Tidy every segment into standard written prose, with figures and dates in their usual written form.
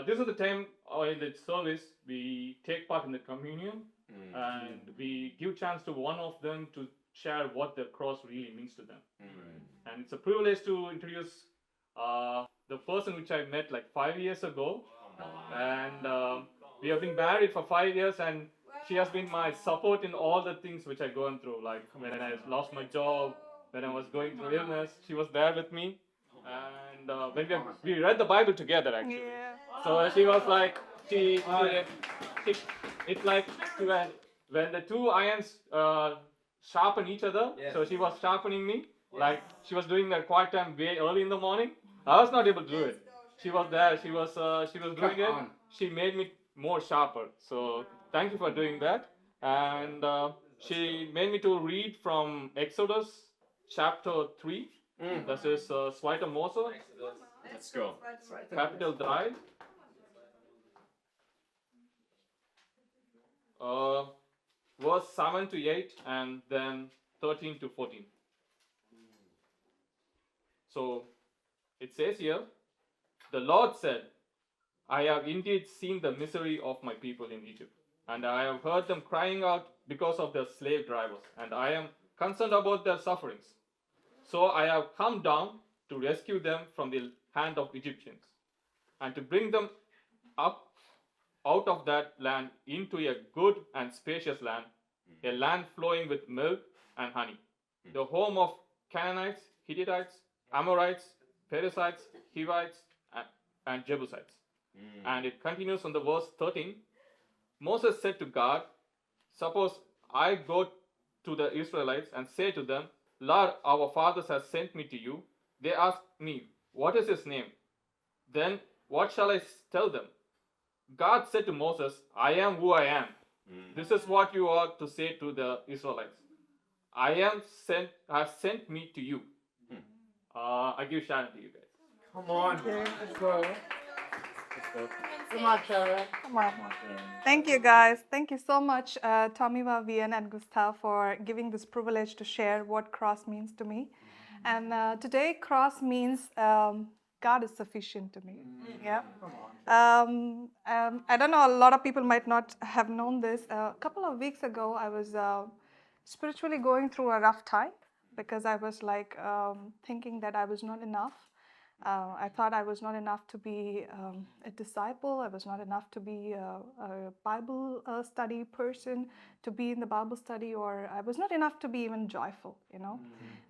this is the time in the service we take part in the communion, and we give chance to one of them to share what the cross really means to them. And it's a privilege to introduce the person which I met like 5 years ago, and we have been married for 5 years, and she has been my support in all the things which I've gone through. Like when I lost my job, when I was going through illness, she was there with me. And when we read the Bible together, actually. Yeah. So she was like, she it's like when the two irons sharpen each other. So she was sharpening me, like she was doing that quiet time way early in the morning. I was not able to do it. She was there. She was doing it. She made me more sharper. So thank you for doing that. And she made me to read from Exodus chapter 3. That is Zweite-Mose. Let's go. Capital 3. Verse 7 to 8, and then 13 to 14. So it says here, the Lord said, I have indeed seen the misery of my people in Egypt, and I have heard them crying out because of their slave drivers, and I am concerned about their sufferings. So I have come down to rescue them from the hand of Egyptians, and to bring them up out of that land into a good and spacious land, a land flowing with milk and honey, the home of Canaanites, Hittites, Amorites, Perizzites, Hivites, and Jebusites. And it continues on the verse 13. Moses said to God, suppose I go to the Israelites and say to them, Lord, our fathers have sent me to you. They ask me, what is his name? Then what shall I tell them? God said to Moses, I am who I am. This is what you are to say to the Israelites. I have sent me to you. I give Sharon to you guys. Come on. Let's go. Come on, Sharon. Come on. Thank you, guys. Thank you so much, Tomiwa, Vian, and Gustav, for giving this privilege to share what cross means to me. And today, cross means God is sufficient to me. Yeah. I don't know, a lot of people might not have known this. A couple of weeks ago, I was spiritually going through a rough time because I was like thinking that I was not enough. I thought I was not enough to be a disciple. I was not enough to be a Bible study person, to be in the Bible study, or I was not enough to be even joyful, you know.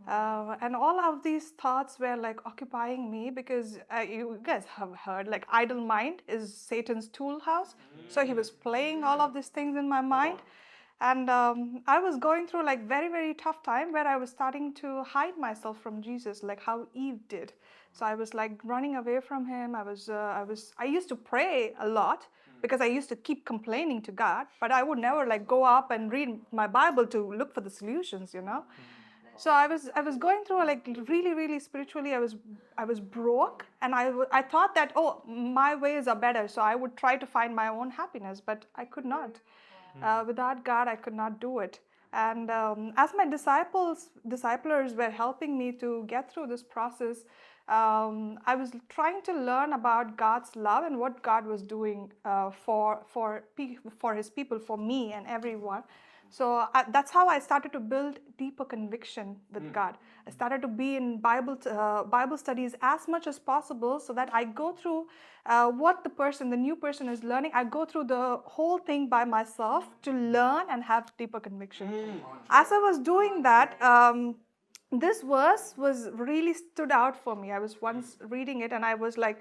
And all of these thoughts were like occupying me because you guys have heard like idle mind is Satan's tool house. So he was playing all of these things in my mind. And I was going through like very, very tough time where I was starting to hide myself from Jesus, like how Eve did. So I was like running away from him. I used to pray a lot because I used to keep complaining to God, but I would never like go up and read my Bible to look for the solutions, you know. So I was going through like really, really spiritually. I was broke, and I thought that, oh, my ways are better, so I would try to find my own happiness, but I could not. Without God, I could not do it. And as my disciplers were helping me to get through this process, I was trying to learn about God's love and what God was doing for His people, for me and everyone. So that's how I started to build deeper conviction with God. I started to be in Bible studies as much as possible, so that I go through what the new person is learning. I go through the whole thing by myself to learn and have deeper conviction. As I was doing that, this verse was really stood out for me. I was once reading it, and I was like,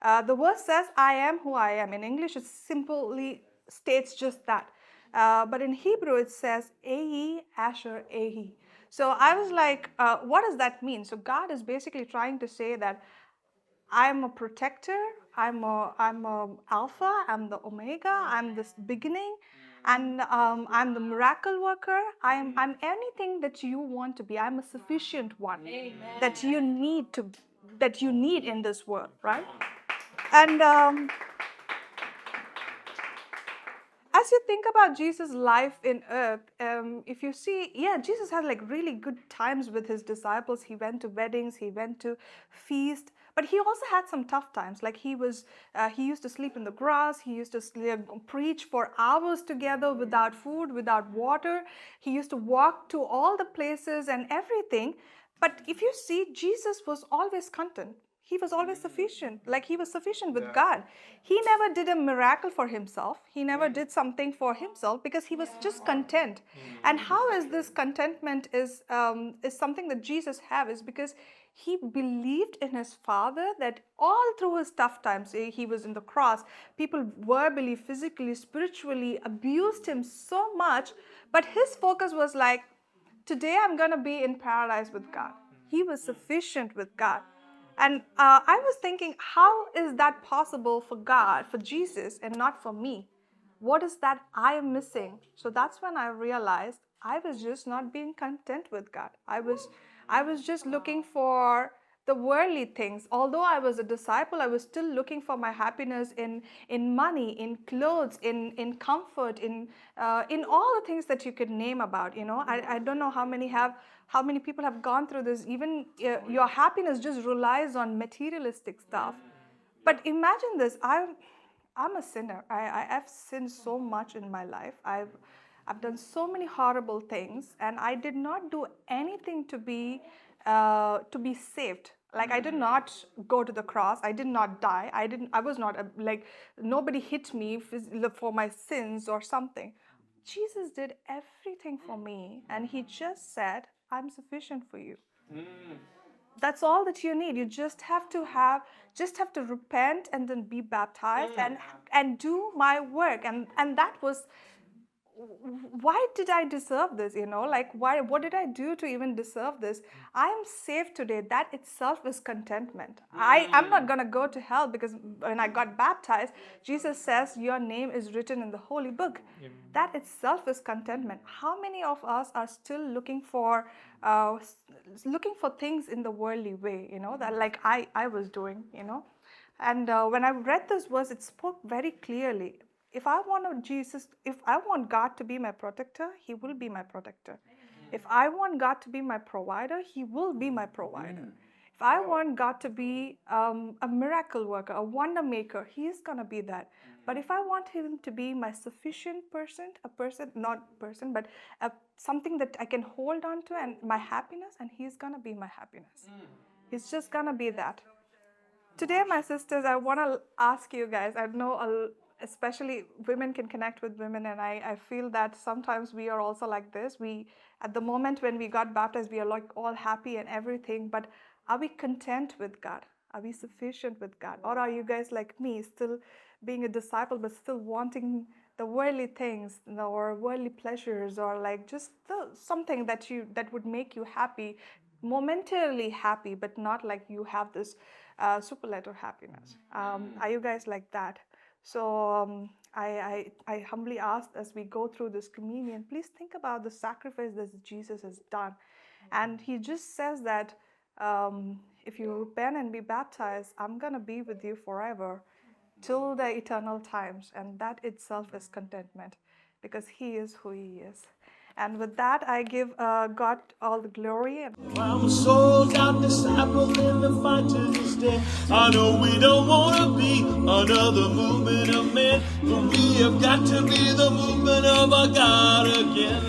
the verse says, I am who I am. In English, it simply states just that. But in Hebrew, it says, Ehi Asher Ehi. So I was like, what does that mean? So God is basically trying to say that I'm a protector, I'm a alpha, I'm the omega, I'm this beginning, and I'm the miracle worker. I'm anything that you want to be. I'm a sufficient one. Amen. that you need in this world, right? And as you think about Jesus' life in earth, if you see, Jesus had like really good times with his disciples. He went to weddings, he went to feast, but he also had some tough times. Like he used to sleep in the grass. He used to preach for hours together without food, without water. He used to walk to all the places and everything. But if you see, Jesus was always content. He was always sufficient. Like he was sufficient with God. He never did a miracle for himself. He never did something for himself because he was just content. And how is this contentment is something that Jesus have is because he believed in his Father, that all through his tough times, he was in the cross, people verbally, physically, spiritually abused him so much, but his focus was like, today I'm going to be in paradise with God. He was sufficient with God. And I was thinking, how is that possible for God, for Jesus, and not for me? What is that I am missing? So that's when I realized I was just not being content with God. I was just looking for the worldly things. Although I was a disciple, I was still looking for my happiness in money, in clothes, in comfort, in all the things that you could name about. I don't know how many people have gone through this. Even your happiness just relies on materialistic stuff. But imagine this. I'm a sinner. I've sinned so much in my life. I've done so many horrible things, and I did not do anything to be saved. Like I did not go to the cross. I did not die. I was not like nobody hit me for my sins or something. Jesus did everything for me, and he just said, I'm sufficient for you. That's all that you need. You just have to repent and then be baptized and do my work. And that was, why did I deserve this? Like what did I do to even deserve this? I am saved today. That itself is contentment. I'm not going to go to hell because when I got baptized, Jesus says your name is written in the holy book. That itself is contentment. How many of us are still looking for things in the worldly way, that like I was doing, And when I read this verse, it spoke very clearly. If I want God to be my protector, he will be my protector. If I want God to be my provider, he will be my provider. If I want God to be a miracle worker, a wonder maker, he is going to be that. But if I want him to be my sufficient person, but something that I can hold on to and my happiness, and he's going to be my happiness. He's just going to be that. Today, my sisters, I want to ask you guys, I know especially women can connect with women, and I feel that sometimes we are also like this. At the moment when we got baptized, we are like all happy and everything, but are we content with God? Are we sufficient with God? Or are you guys like me, still being a disciple, but still wanting the worldly things, or worldly pleasures, or like just something that would make you happy, momentarily happy, but not like you have this superlative happiness? Are you guys like that? So I humbly ask, as we go through this communion, please think about the sacrifice that Jesus has done. And he just says that if you repent and be baptized, I'm going to be with you forever till the eternal times. And that itself is contentment, because he is who he is. And with that, I give God all the glory. I'm a sold-out disciple in the fight to this day. I know we don't want to be another movement of men, but we have got to be the movement of our God again.